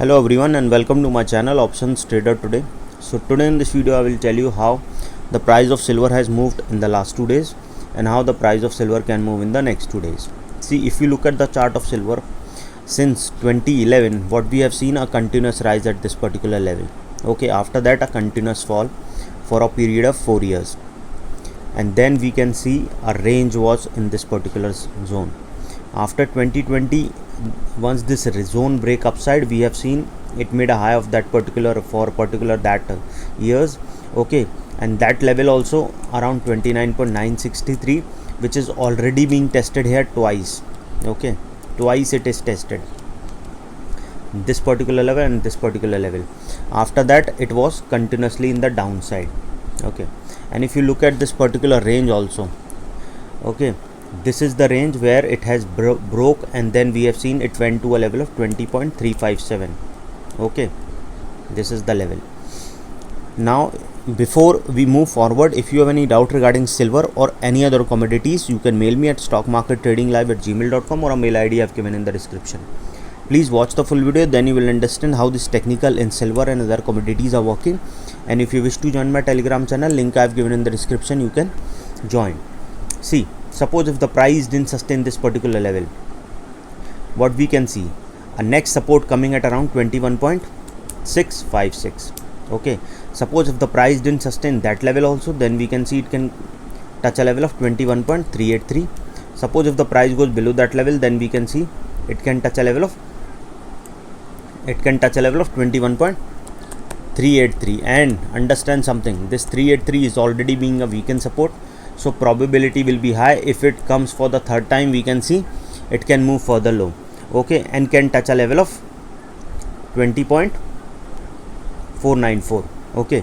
Hello everyone and welcome to my channel Options Trader today. So today in this video I will tell you how the price of silver has moved in the last 2 days and how the price of silver can move in the next 2 days. See, if you look at the chart of silver since 2011, what we have seen a continuous rise at this particular level. Okay, after that a continuous fall for a period of 4 years. And then we can see a range was in this particular zone. After 2020, once this zone break upside, we have seen it made a high of that particular that years. Okay, and that level also around 29.963, which is already being tested here twice. Okay, twice it is tested, this particular level and this particular level. After that it was continuously in the downside. Okay, and if you look at this particular range also, okay, this is the range where it has broke, and then we have seen it went to a level of 20.357. okay, this is the level. Now before we move forward, if you have any doubt regarding silver or any other commodities, you can mail me at stockmarkettradinglive@gmail.com, or a mail ID I have given in the description. Please watch the full video, then you will understand how this technical in silver and other commodities are working. And if you wish to join my Telegram channel, link I have given in the description, you can join. See, suppose if the price didn't sustain this particular level, what we can see, a next support coming at around 21.656. okay, suppose if the price didn't sustain that level also, then we can see it can touch a level of 21.383. suppose if the price goes below that level, then we can see it can touch a level of 21.383. and understand something, this 383 is already being a weakened support, so probability will be high if it comes for the third time. We can see it can move further low, okay, and can touch a level of 20.494. okay,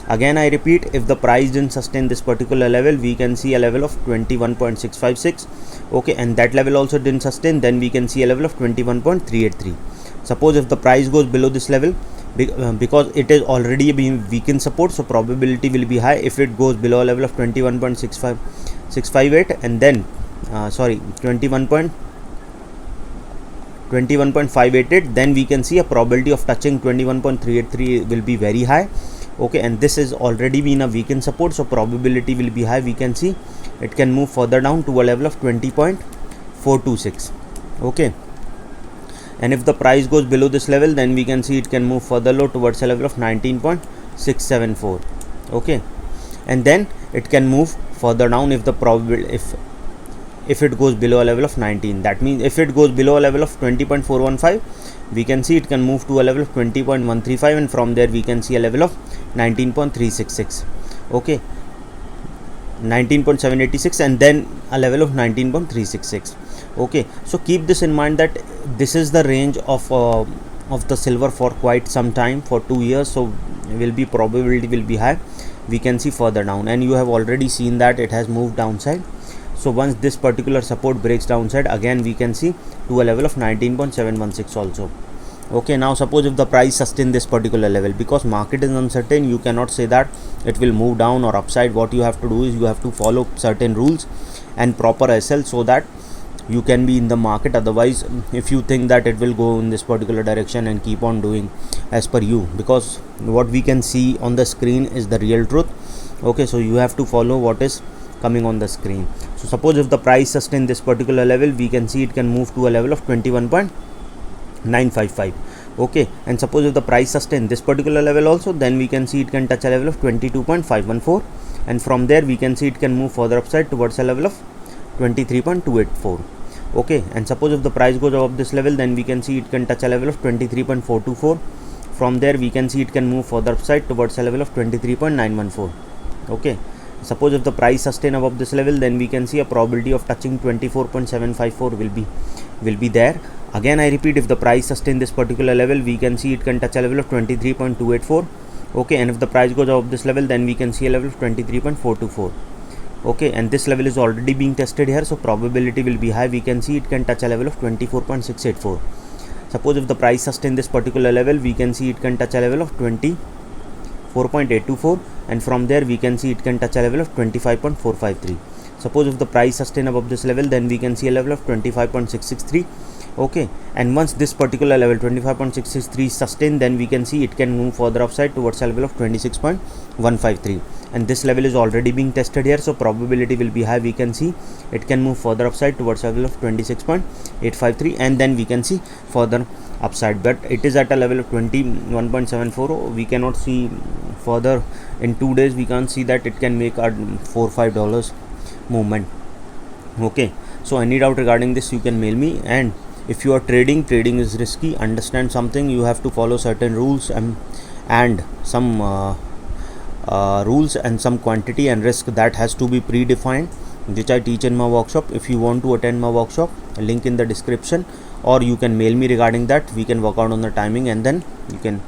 again I repeat, if the price didn't sustain this particular level, we can see a level of 21.656. okay, and that level also didn't sustain, then we can see a level of 21.383. suppose if the price goes below this level, because it is already being weakened support, so probability will be high if it goes below a level of 21.658, and then 21.588, then we can see a probability of touching 21.383 will be very high. okay, and this is already been a weakened support, so probability will be high. We can see it can move further down to a level of 20.426. okay, and if the price goes below this level, then we can see it can move further low towards a level of 19.674. okay, and then it can move further down if the if it goes below a level of 19. that means if it goes below a level of 20.415, we can see it can move to a level of 20.135, and from there we can see a level of 19.366. okay, 19.786, and then a level of 19.366. okay, so keep this in mind that this is the range of the silver for quite some time, for 2 years, so probability will be high. We can see further down, and you have already seen that it has moved downside. So once this particular support breaks downside, again we can see to a level of 19.716 also. okay, now suppose if the price sustain this particular level, because market is uncertain, you cannot say that it will move down or upside. What you have to do is you have to follow certain rules and proper SL, so that you can be in the market. Otherwise, if you think that it will go in this particular direction and keep on doing as per you, because what we can see on the screen is the real truth. okay, so you have to follow what is coming on the screen. So suppose if the price sustain this particular level, we can see it can move to a level of 21.955. okay, and suppose if the price sustain this particular level also, then we can see it can touch a level of 22.514, and from there we can see it can move further upside towards a level of 23.284. okay, and suppose if the price goes above this level, then we can see it can touch a level of 23.424. from there we can see it can move further upside towards a level of 23.914. okay, suppose if the price sustain above this level, then we can see a probability of touching 24.754 will be there. Again I repeat, if the price sustain this particular level, we can see it can touch a level of 23.284. okay, and if the price goes above this level, then we can see a level of 23.424. okay, and this level is already being tested here, so probability will be high. We can see it can touch a level of 24.684. suppose if the price sustain this particular level, we can see it can touch a level of 24.824, and from there we can see it can touch a level of 25.453. Suppose if the price sustain above this level, then we can see a level of 25.663, Okay, and once this particular level 25.663 is sustained, then we can see it can move further upside towards a level of 26.153, and this level is already being tested here, so probability will be high. We can see it can move further upside towards a level of 26.853, and then we can see further upside, but it is at a level of 21.74. we cannot see further in 2 days. We can't see that it can make a $4-5 movement. Okay, so any doubt regarding this, you can mail me. And if you are trading is risky. Understand something, you have to follow certain rules and some rules and some quantity and risk that has to be predefined, which I teach in my workshop. If you want to attend my workshop, link in the description, or you can mail me regarding that. We can work out on the timing and then you can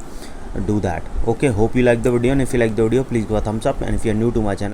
do that. Okay, hope you like the video, and if you like the video, please give a thumbs up, and if you are new to my channel,